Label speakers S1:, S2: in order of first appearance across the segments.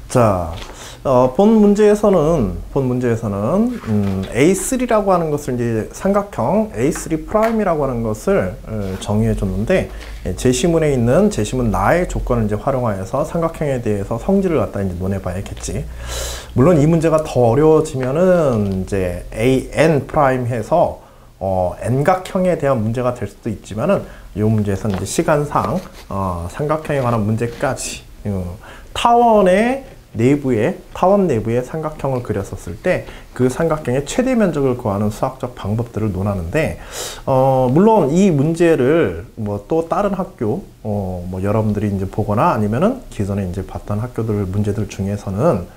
S1: 자, 본 문제에서는 A3라고 하는 것을 이제 삼각형 A3 프라임이라고 하는 것을 정의해 줬는데, 제시문에 있는 제시문 나의 조건을 이제 활용하여서 삼각형에 대해서 성질을 갖다 이제 논해 봐야겠지. 물론 이 문제가 더 어려워지면은 이제 AN 프라임 해서 N각형에 대한 문제가 될 수도 있지만은 이 문제에서는 이제 시간상 삼각형에 관한 문제까지 타원 내부에 삼각형을 그렸었을 때 그 삼각형의 최대 면적을 구하는 수학적 방법들을 논하는데, 물론 이 문제를 뭐 또 다른 학교 뭐 여러분들이 이제 보거나 아니면은 기존에 이제 봤던 문제들 중에서는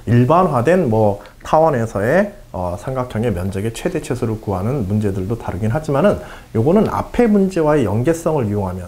S1: 일반화된 뭐 타원에서의 삼각형의 면적의 최대 최소를 구하는 문제들도 다루긴 하지만은, 요거는 앞의 문제와의 연계성을 이용하면,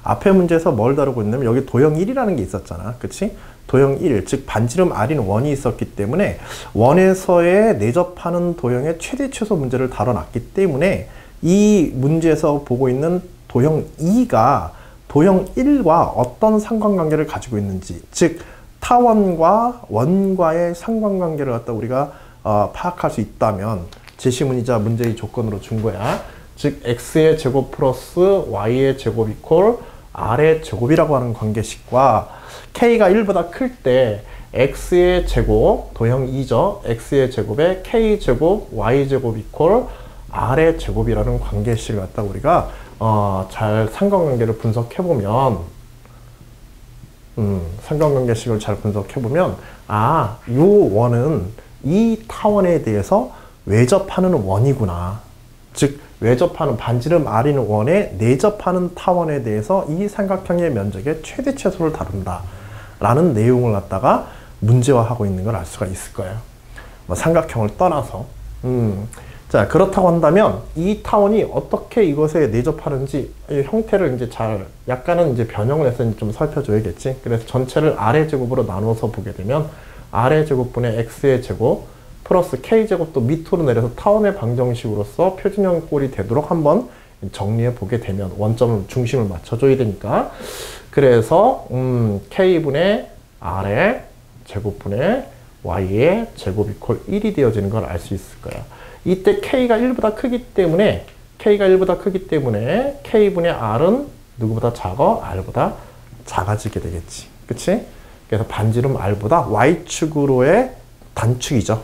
S1: 앞의 문제에서 뭘 다루고 있냐면 여기 도형 1이라는 게 있었잖아. 그치? 도형 1, 즉 반지름 R인 원이 있었기 때문에 원에서의 내접하는 도형의 최대 최소 문제를 다뤄놨기 때문에 이 문제에서 보고 있는 도형 2가 도형 1과 어떤 상관관계를 가지고 있는지, 즉 타원과 원과의 상관관계를 갖다 우리가 파악할 수 있다면, 제시문이자 문제의 조건으로 준 거야. 즉 x의 제곱 플러스 y의 제곱 이퀄 r의 제곱이라고 하는 관계식과 k가 1보다 클 때 x의 제곱, 도형 2죠. x의 제곱에 k 제곱 y 제곱 이퀄 r의 제곱이라는 관계식을 갖다 우리가 잘 상관관계를 분석해보면, 상관관계식을 잘 분석해보면, 요 원은 이 타원에 대해서 외접하는 원이구나. 즉 외접하는 반지름 R인 원에 내접하는 타원에 대해서 이 삼각형의 면적의 최대 최소를 다룬다 라는 내용을 갖다가 문제화하고 있는 걸 알 수가 있을 거예요. 뭐 삼각형을 떠나서. 자, 그렇다고 한다면 이 타원이 어떻게 이것에 내접하는지 이 형태를 이제 잘 약간은 이제 변형을 해서 좀 살펴줘야겠지. 그래서 전체를 R의 제곱으로 나누어서 보게 되면 R의 제곱분의 X의 제곱 플러스 K제곱도 밑으로 내려서 타원의 방정식으로서 표준형 꼴이 되도록 한번 정리해 보게 되면, 원점을 중심을 맞춰줘야 되니까, 그래서 K분의 R의 제곱분의 Y의 제곱 이퀄 1이 되어지는 걸 알 수 있을 거야. 이때 K가 1보다 크기 때문에 K분의 R은 누구보다 작아? R보다 작아지게 되겠지. 그치? 그래서 반지름 R보다 Y축으로의 단축이죠.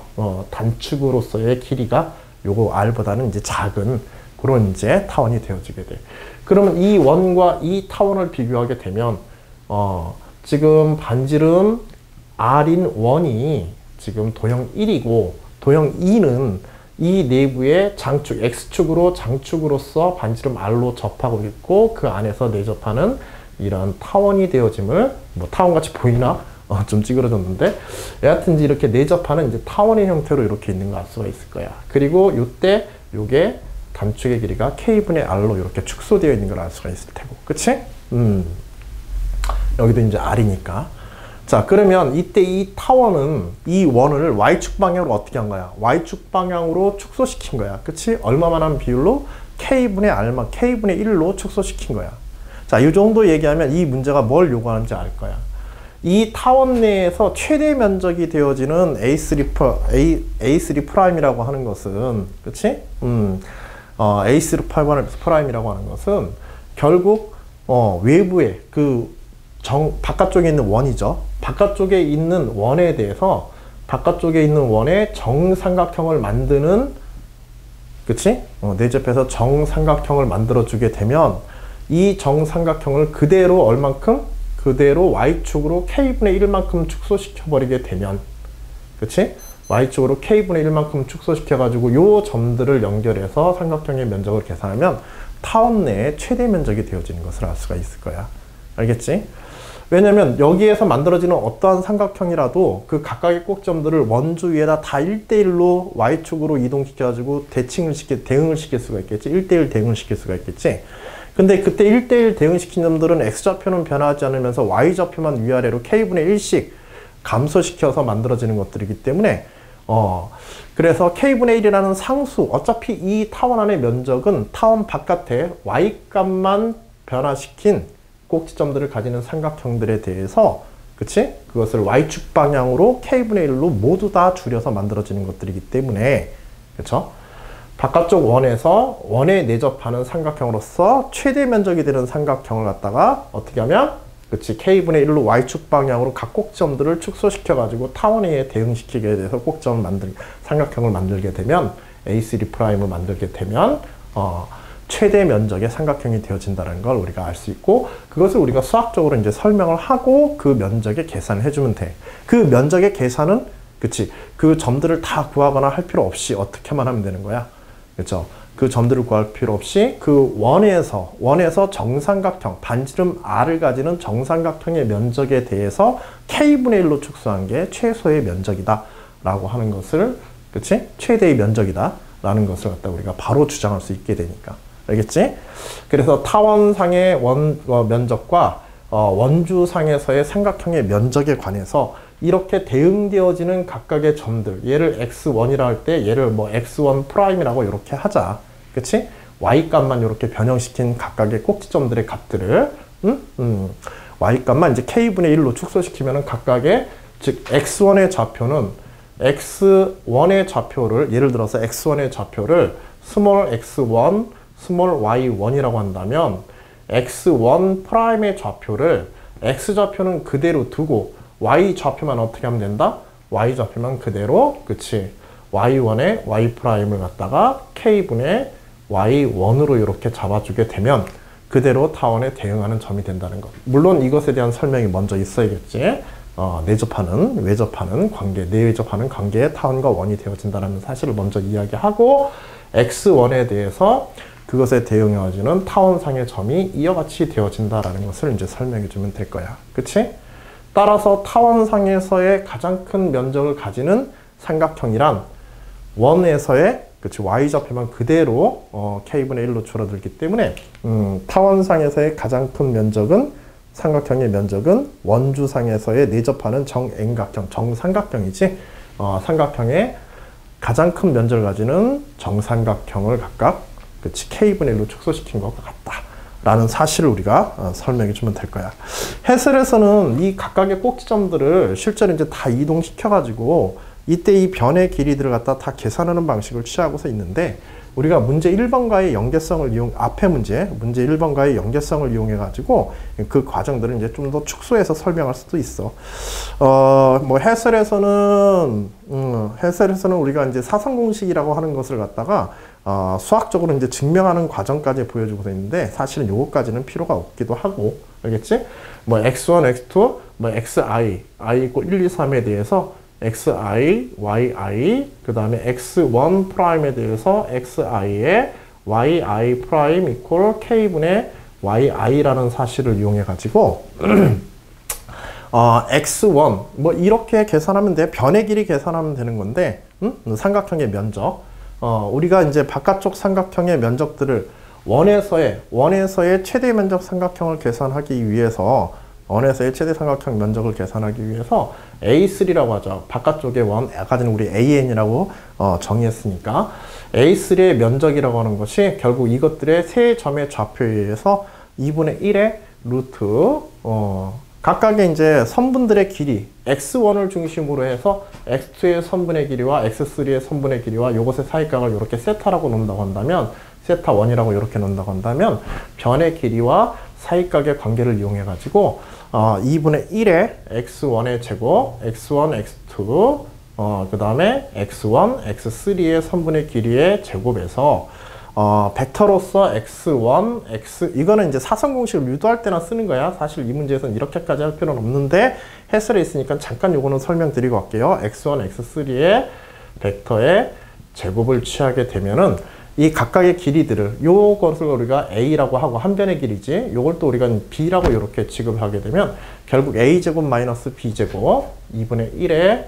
S1: 단축으로서의 길이가 요거 R보다는 이제 작은 그런 이제 타원이 되어지게 돼. 그러면 이 원과 이 타원을 비교하게 되면, 지금 반지름 R인 원이 지금 도형 1이고, 도형 2는 이 내부의 장축, X축으로 장축으로서 반지름 R로 접하고 있고, 그 안에서 내접하는 이런 타원이 되어짐을, 뭐 타원같이 보이나? 좀 찌그러졌는데, 여하튼 이렇게 내접하는 이제 타원의 형태로 이렇게 있는 거 알 수가 있을 거야. 그리고 이때 요게 단축의 길이가 K분의 R로 이렇게 축소되어 있는 걸 알 수가 있을 테고. 그치? 여기도 이제 R이니까. 자, 그러면 이때 이 타원은 이 원을 Y축 방향으로 어떻게 한 거야? Y축 방향으로 축소시킨 거야. 그치? 얼마만한 비율로? K분의 R만 K분의 1로 축소시킨 거야. 자, 이 정도 얘기하면 이 문제가 뭘 요구하는지 알 거야. 이 타원 내에서 최대 면적이 되어지는 A3 프라임이라고 하는 것은, 그치? A3 프라임이라고 하는 것은 결국 외부에 바깥쪽에 있는 원이죠. 바깥쪽에 있는 원에 대해서 바깥쪽에 있는 원의 정삼각형을 만드는, 그치? 내접해서 정삼각형을 만들어 주게 되면 이 정삼각형을 그대로 얼만큼? 그대로 Y축으로 K분의 1만큼 축소시켜 버리게 되면, 그치? Y축으로 K분의 1만큼 축소시켜 가지고 요 점들을 연결해서 삼각형의 면적을 계산하면 타원 내에 최대 면적이 되어지는 것을 알 수가 있을 거야. 알겠지? 왜냐면 여기에서 만들어지는 어떠한 삼각형이라도 그 각각의 꼭점들을 원주 위에다 다 1대1로 Y축으로 이동시켜 가지고 대응을 시킬 수가 있겠지. 1대1 대응을 시킬 수가 있겠지. 근데 그때 1대1 대응시킨 점들은 X좌표는 변하지 않으면서 Y좌표만 위아래로 K분의 1씩 감소시켜서 만들어지는 것들이기 때문에, 그래서 K분의 1이라는 상수, 어차피 이 타원 안의 면적은 타원 바깥에 Y값만 변화시킨 꼭지점들을 가지는 삼각형들에 대해서, 그치? 그것을 y축 방향으로 k분의 1로 모두 다 줄여서 만들어지는 것들이기 때문에, 그쵸? 바깥쪽 원에서 원에 내접하는 삼각형으로서 최대 면적이 되는 삼각형을 갖다가 어떻게 하면, 그치? k분의 1로 y축 방향으로 각 꼭지점들을 축소시켜가지고 타원에 대응시키게 돼서 꼭지점을 삼각형을 만들게 되면, A3'을 만들게 되면, 최대 면적의 삼각형이 되어진다는 걸 우리가 알 수 있고, 그것을 우리가 수학적으로 이제 설명을 하고 그 면적의 계산을 해주면 돼. 그 면적의 계산은, 그치? 그 점들을 다 구하거나 할 필요 없이 어떻게만 하면 되는 거야. 그쵸? 그 점들을 구할 필요 없이 그 원에서 정삼각형, 반지름 R을 가지는 정삼각형의 면적에 대해서 K분의 1로 축소한 게 최소의 면적이다. 라고 하는 것을, 그치? 최대의 면적이다. 라는 것을 갖다 우리가 바로 주장할 수 있게 되니까. 알겠지? 그래서 타원상의 면적과 원주상에서의 삼각형의 면적에 관해서 이렇게 대응되어지는 각각의 점들, 얘를 x1이라 할 때 얘를 뭐 x1 프라임이라고 이렇게 하자. 그치? y 값만 이렇게 변형시킨 각각의 꼭지점들의 값들을 y 값만 이제 k분의 1로 축소시키면은 각각의, 즉 x1의 좌표는 x1의 좌표를, 예를 들어서 x1의 좌표를 스몰 x1, 스몰 y1이라고 한다면 x1 프라임의 좌표를 x 좌표는 그대로 두고 y 좌표만 어떻게 하면 된다? y 좌표만 그대로, 그치? y1의 y 프라임을 갖다가 k분의 y1으로 이렇게 잡아주게 되면 그대로 타원에 대응하는 점이 된다는 것. 물론 이것에 대한 설명이 먼저 있어야겠지. 내접하는, 외접하는 관계, 내외접하는 관계에 타원과 원이 되어진다는 사실을 먼저 이야기하고, x1에 대해서 그것에 대응해주는 타원상의 점이 이와 같이 되어진다라는 것을 이제 설명해 주면 될 거야. 그치? 따라서 타원상에서의 가장 큰 면적을 가지는 삼각형이란 원에서의, 그치, y좌표만 그대로 k분의 1로 줄어들기 때문에 타원상에서의 가장 큰 면적은, 삼각형의 면적은 원주상에서의 내접하는 정N각형, 정삼각형이지, 삼각형의 가장 큰 면적을 가지는 정삼각형을 각각, 그치, k분의 1로 축소시킨 것 같다 라는 사실을 우리가 설명해 주면 될 거야. 해설에서는 이 각각의 꼭지점들을 실제로 이제 다 이동시켜 가지고 이때 이 변의 길이들을 갖다 다 계산하는 방식을 취하고서 있는데, 우리가 문제 1번과의 연계성을 앞에 문제 1번과의 연계성을 이용해 가지고 그 과정들을 이제 좀 더 축소해서 설명할 수도 있어. 뭐 해설에서는 우리가 이제 사성공식이라고 하는 것을 갖다가 수학적으로 이제 증명하는 과정까지 보여주고 있는데, 사실은 요거까지는 필요가 없기도 하고, 알겠지? 뭐 x1, x2, 뭐 xi, i = 1, 2, 3에 대해서 xi, yi, 그 다음에 x1 프라임에 대해서 xi의 yi 프라임 이퀄 k분의 yi라는 사실을 이용해 가지고 x1 뭐 이렇게 계산하면 돼. 변의 길이 계산하면 되는 건데, 삼각형의 면적, 우리가 이제 바깥쪽 삼각형의 면적들을 원에서의 최대 면적 삼각형을 계산하기 위해서, 원에서의 최대 삼각형 면적을 계산하기 위해서 A3라고 하죠. 바깥쪽의 원, 아까 전에 우리 AN이라고 정의했으니까 A3의 면적이라고 하는 것이 결국 이것들의 세 점의 좌표에 의해서 2분의 1의 루트, 각각의 이제 선분들의 길이, x1을 중심으로 해서 x2의 선분의 길이와 x3의 선분의 길이와 요것의 사이각을 이렇게 세타라고 놓는다고 한다면, 세타1이라고 이렇게 놓는다고 한다면, 변의 길이와 사이각의 관계를 이용해 가지고 2분의 1의 x1의 제곱, x1, x2, 그 다음에 x1, x3의 선분의 길이의 제곱에서 벡터로서 x1, x, 이거는 이제 사성공식을 유도할 때나 쓰는 거야. 사실 이 문제에서는 이렇게까지 할 필요는 없는데 해설에 있으니까 잠깐 요거는 설명드리고 갈게요. x1, x3의 벡터의 제곱을 취하게 되면은 이 각각의 길이들을, 요것을 우리가 A라고 하고 한 변의 길이지, 요걸 또 우리가 B라고 이렇게 취급을 하게 되면 결국 A제곱 마이너스 B제곱 2분의 1의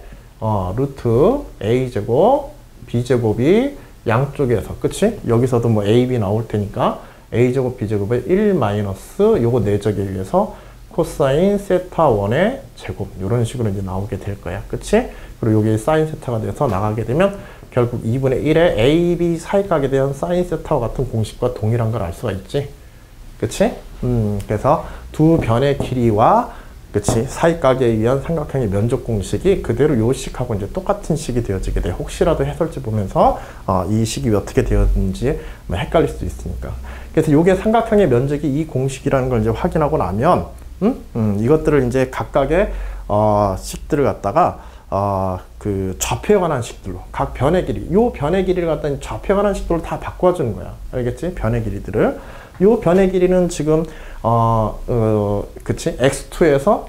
S1: 루트 A제곱 B제곱이 양쪽에서, 그치? 여기서도 뭐 A, B 나올 테니까 A제곱 B제곱의 1 마이너스 요거 내적에 의해서 코사인 세타 1의 제곱, 요런 식으로 이제 나오게 될 거야. 그치? 그리고 여기 사인 세타가 돼서 나가게 되면 결국 2분의 1의 A, B 사이각에 대한 사인 세타와 같은 공식과 동일한 걸 알 수가 있지. 그치? 그래서 두 변의 길이와 그치? 사이가계에 의한 삼각형의 면적 공식이 그대로 요 식하고 이제 똑같은 식이 되어지게 돼. 혹시라도 해설지 보면서 이 식이 어떻게 되었는지 헷갈릴 수도 있으니까. 그래서 요게 삼각형의 면적이 이 공식이라는 걸 이제 확인하고 나면, 이것들을 이제 각각의 식들을 갖다가 그 좌표에 관한 식들로 각 변의 길이, 요 변의 길이를 갖다 좌표에 관한 식들로 다 바꿔주는 거야. 알겠지? 변의 길이들을. 요 변의 길이는 지금 그치? x2에서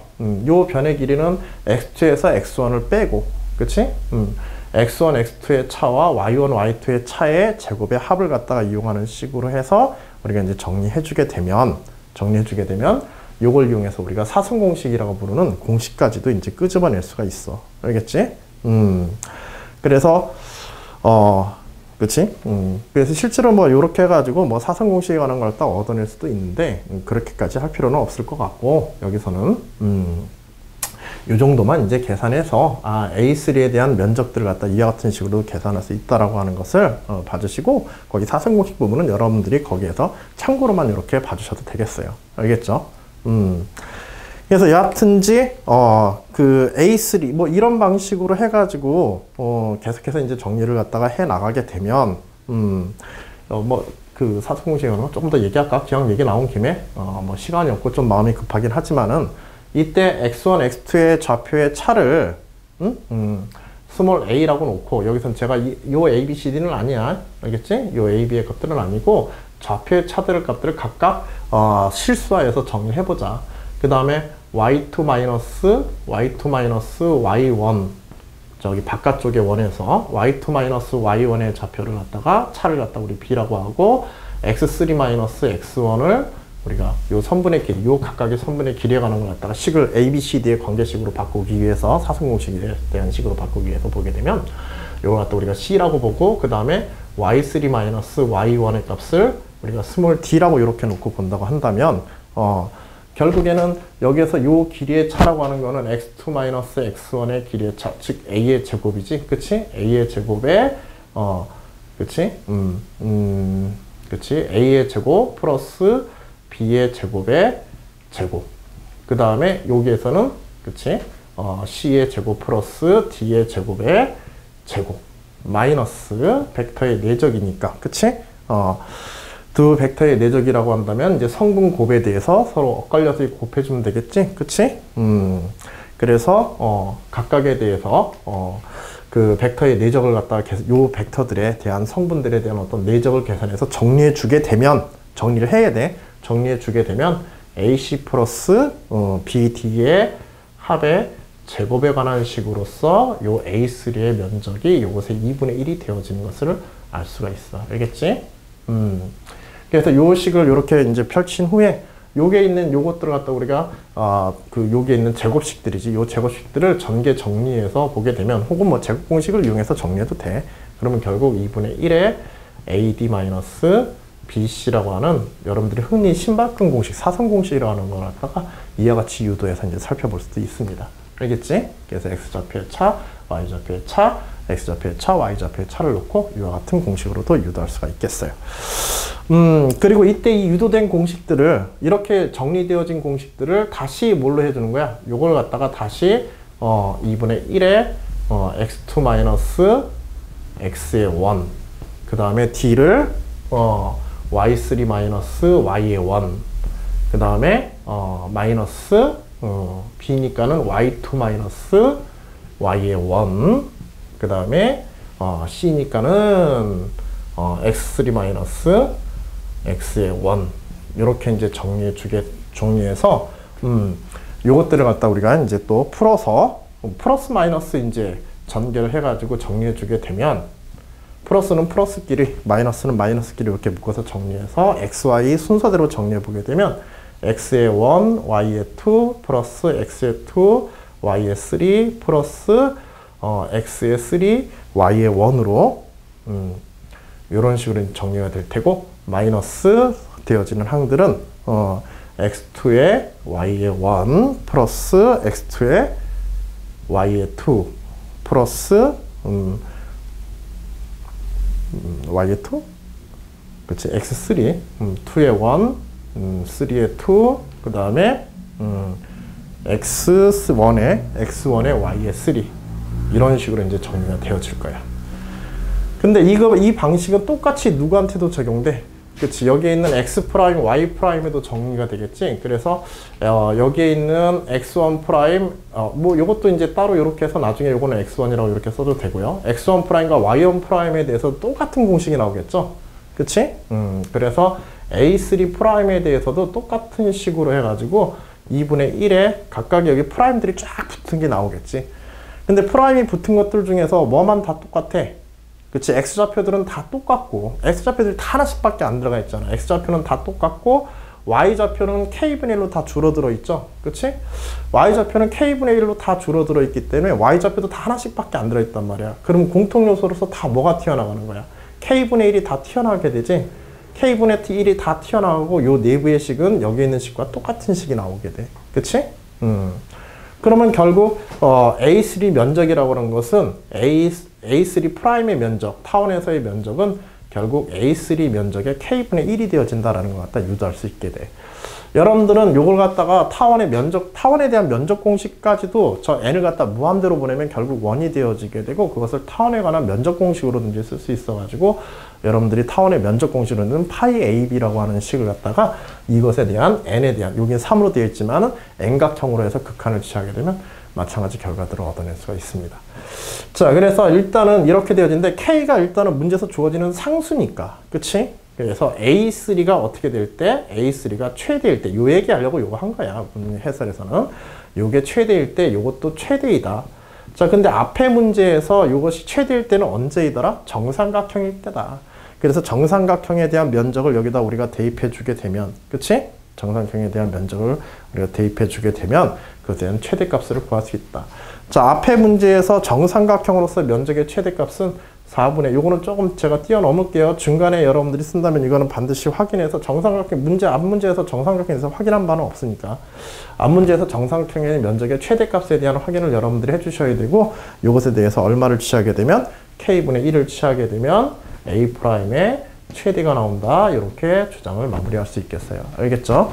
S1: 요 변의 길이는 x2에서 x1을 빼고, 그치? x1, x2의 차와 y1, y2의 차의 제곱의 합을 갖다가 이용하는 식으로 해서 우리가 이제 정리해주게 되면 요걸 이용해서 우리가 사승공식이라고 부르는 공식까지도 이제 끄집어낼 수가 있어. 알겠지? 그래서 그치? 그래서 실제로 뭐 요렇게 해가지고 뭐 사성공식에 관한 걸 딱 얻어낼 수도 있는데 그렇게까지 할 필요는 없을 것 같고, 여기서는 요 정도만 이제 계산해서 A3에 대한 면적들을 갖다 이와 같은 식으로 계산할 수 있다라고 하는 것을 봐주시고, 거기 사성공식 부분은 여러분들이 거기에서 참고로만 이렇게 봐주셔도 되겠어요. 알겠죠? 그래서 여하튼지 그 A3 뭐 이런 방식으로 해가지고 계속해서 이제 정리를 갖다가 해 나가게 되면 뭐 그 사성공식은 조금 더 얘기할까? 그냥 얘기 나온 김에 뭐 시간이 없고 좀 마음이 급하긴 하지만은 이때 x1, x2의 좌표의 차를 스몰 a라고 놓고, 여기선 제가 요 a, b, c, d는 아니야. 알겠지? 요 a, b의 값들은 아니고 좌표의 차들의 값들을 각각 실수화해서 정리해보자. 그 다음에 y2 y1 저기 바깥쪽의 원에서 y2 y1의 좌표를 갖다가 차를 갖다 우리 b라고 하고, x3 x1을 우리가 요 선분의 길이, 요 각각의 선분의 길이에 관한 걸 갖다가 식을 a, b, c, d의 관계식으로 바꾸기 위해서, 사승공식에 대한 식으로 바꾸기 위해서 보게 되면 요걸 갖다 우리가 c라고 보고, 그 다음에 y3 y1의 값을 우리가 스몰 d라고 이렇게 놓고 본다고 한다면 결국에는 여기에서 요 길이의 차라고 하는 거는 x2 x1의 길이의 차, 즉 a의 제곱이지, 그치? a의 제곱에 그치? 그치? a의 제곱 플러스 b의 제곱의 제곱. 그 다음에 여기에서는 그치? c의 제곱 플러스 d의 제곱의 제곱 마이너스 벡터의 내적이니까, 그치? 두 벡터의 내적이라고 한다면 이제 성분 곱에 대해서 서로 엇갈려서 곱해주면 되겠지? 그치? 그래서 각각에 대해서 그 벡터의 내적을 갖다가 요 벡터들에 대한 성분들에 대한 어떤 내적을 계산해서 정리해주게 되면, 정리를 해야 돼. 정리해주게 되면 AC 플러스 BD의 합의 제곱에 관한 식으로서 요 A3의 면적이 요것의 2분의 1이 되어지는 것을 알 수가 있어. 알겠지? 그래서 요 식을 이렇게 이제 펼친 후에 요게 있는 요것들을 갖다 우리가 그 요게 있는 제곱식들이지, 요 제곱식들을 전개 정리해서 보게 되면, 혹은 뭐 제곱 공식을 이용해서 정리해도 돼. 그러면 결국 2분의 1에 AD-BC라고 하는 여러분들이 흔히 신박근 공식, 사선 공식이라고 하는 걸 갖다가 이와 같이 유도해서 이제 살펴볼 수도 있습니다. 알겠지? 그래서 x좌표의 차, y좌표의 차, x좌표의 차, y좌표의 차를 놓고 이와 같은 공식으로도 유도할 수가 있겠어요. 그리고 이때 이 유도된 공식들을, 이렇게 정리되어진 공식들을 다시 뭘로 해주는 거야? 요걸 갖다가 다시 2분의 1에 x2 마이너스 x의 1, 그 다음에 d를 y3 마이너스 y의 1, 그 다음에 마이너스 b니까는 y2 마이너스 y의 1, 그 다음에 c니까는 x3 마이너스 x의 1, 이렇게 이제 정리해서 요것들을 갖다 우리가 이제 또 풀어서 플러스 마이너스 이제 전개를 해가지고 정리해주게 되면, 플러스는 플러스끼리, 마이너스는 마이너스끼리 이렇게 묶어서 정리해서 x, y 순서대로 정리해보게 되면 x의 1, y의 2, 플러스 x의 2, y의 3, 플러스 x의 3, y의 1으로 이런 식으로 정리가 될 테고, 마이너스 되어지는 항들은 x2의 y의 1 플러스 x2의 y의 2 플러스 y의 2? 그치, x3, 2의 1, 3의 2, 그 다음에 x1에 y에 3 이런 식으로 이제 정리가 되어질 거야. 근데 이 방식은 똑같이 누구한테도 적용돼. 그치? 여기에 있는 x 프라임, y 프라임에도 정리가 되겠지. 그래서 여기에 있는 x1 프라임, 뭐 요것도 이제 따로 이렇게 해서 나중에 요거는 x1이라고 이렇게 써도 되고요. x1 프라임과 y1 프라임에 대해서 똑같은 공식이 나오겠죠. 그치? 그래서 a3 프라임에 대해서도 똑같은 식으로 해가지고 2분의 1에 각각 여기 프라임들이 쫙 붙은 게 나오겠지. 근데 프라임이 붙은 것들 중에서 뭐만 다 똑같아. 그치? X좌표들은 다 똑같고, X좌표들이 다 하나씩밖에 안 들어가 있잖아. X좌표는 다 똑같고, Y좌표는 K분의 1로 다 줄어들어 있죠? 그치? Y좌표는 K분의 1로 다 줄어들어 있기 때문에 Y좌표도 다 하나씩밖에 안 들어있단 말이야. 그럼 공통 요소로서 다 뭐가 튀어나가는 거야? K분의 1이 다 튀어나가게 되지? K분의 1이 다 튀어나가고, 요 내부의 식은 여기 있는 식과 똑같은 식이 나오게 돼. 그치? 그러면 결국 A3 면적이라고 하는 것은 A3 프라임의 면적, 타원에서의 면적은 결국 A3 면적의 K분의 1이 되어진다라는 것 갖다 유도할 수 있게 돼. 여러분들은 요걸 갖다가 타원의 면적, 타원에 대한 면적 공식까지도 저 n을 갖다 무한대로 보내면 결국 1이 되어지게 되고 그것을 타원에 관한 면적 공식으로든지 쓸 수 있어가지고 여러분들이 타원의 면적 공식으로는 파이 AB라고 하는 식을 갖다가 이것에 대한 n에 대한, 여기는 3으로 되어 있지만은 n각형으로 해서 극한을 취하게 되면 마찬가지 결과들을 얻어낼 수가 있습니다. 자, 그래서 일단은 이렇게 되어지는데 K가 일단은 문제에서 주어지는 상수니까, 그치? 그래서 A3가 어떻게 될 때, A3가 최대일 때, 요 얘기하려고 요거 한 거야. 해설에서는. 요게 최대일 때, 요것도 최대이다. 자, 근데 앞에 문제에서 요것이 최대일 때는 언제이더라? 정삼각형일 때다. 그래서 정삼각형에 대한 면적을 여기다 우리가 대입해 주게 되면, 그치? 정삼각형에 대한 면적을 우리가 대입해 주게 되면 그것에 대한 최대값을 구할 수 있다. 자, 앞에 문제에서 정삼각형으로서 면적의 최대값은 4분의, 요거는 조금 제가 뛰어넘을게요. 중간에 여러분들이 쓴다면 이거는 반드시 확인해서 정삼각형, 앞 문제에서 정삼각형에서 확인한 바는 없으니까. 앞 문제에서 정삼각형의 면적의 최대값에 대한 확인을 여러분들이 해주셔야 되고, 요것에 대해서 얼마를 취하게 되면, K분의 1을 취하게 되면, A'의 최대가 나온다. 이렇게 주장을 마무리할 수 있겠어요. 알겠죠?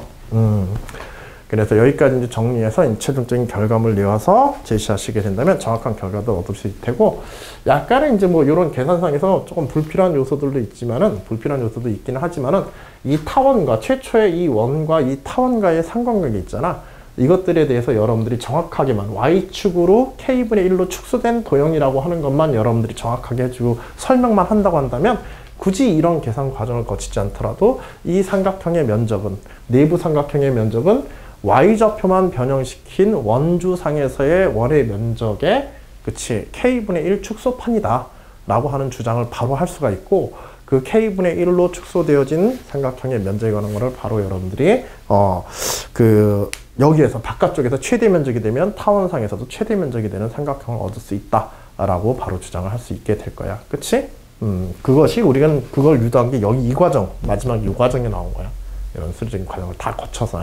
S1: 그래서 여기까지 이제 정리해서 최종적인 결과물을 내와서 제시하시게 된다면 정확한 결과도 얻을 수 있을 테고, 약간의 이제 뭐 이런 계산상에서 조금 불필요한 요소들도 있지만은, 불필요한 요소도 있기는 하지만은, 이 타원과, 최초의 이 원과 이 타원과의 상관관계 있잖아. 이것들에 대해서 여러분들이 정확하게만, Y축으로 K분의 1로 축소된 도형이라고 하는 것만 여러분들이 정확하게 해주고 설명만 한다고 한다면, 굳이 이런 계산 과정을 거치지 않더라도 이 삼각형의 면적은, 내부 삼각형의 면적은 Y좌표만 변형시킨 원주상에서의 원의 면적의, 그치, K분의 1 축소판이다 라고 하는 주장을 바로 할 수가 있고, 그 K분의 1로 축소되어진 삼각형의 면적에 관한 거를 바로 여러분들이 여기에서 바깥쪽에서 최대 면적이 되면 타원상에서도 최대 면적이 되는 삼각형을 얻을 수 있다 라고 바로 주장을 할 수 있게 될 거야. 그치? 그것이 우리가 그걸 유도한 게 여기 이 과정, 마지막 이 과정에 나온 거야. 이런 수리적인 과정을 다 거쳐서.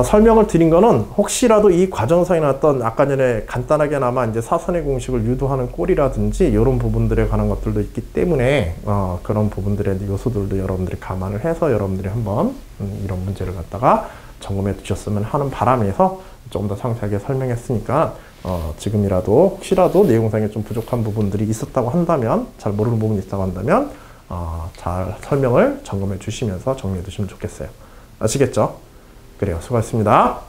S1: 설명을 드린 거는 혹시라도 이 과정상에 나왔던 아까 전에 간단하게나마 이제 사선의 공식을 유도하는 꼴이라든지 이런 부분들에 관한 것들도 있기 때문에 그런 부분들의 요소들도 여러분들이 감안을 해서 여러분들이 한번 이런 문제를 갖다가 점검해 주셨으면 하는 바람에서 조금 더 상세하게 설명했으니까 지금이라도 혹시라도 내용상에 좀 부족한 부분들이 있었다고 한다면, 잘 모르는 부분이 있다고 한다면 잘 설명을 점검해 주시면서 정리해 두시면 좋겠어요. 아시겠죠? 그래요. 수고하셨습니다.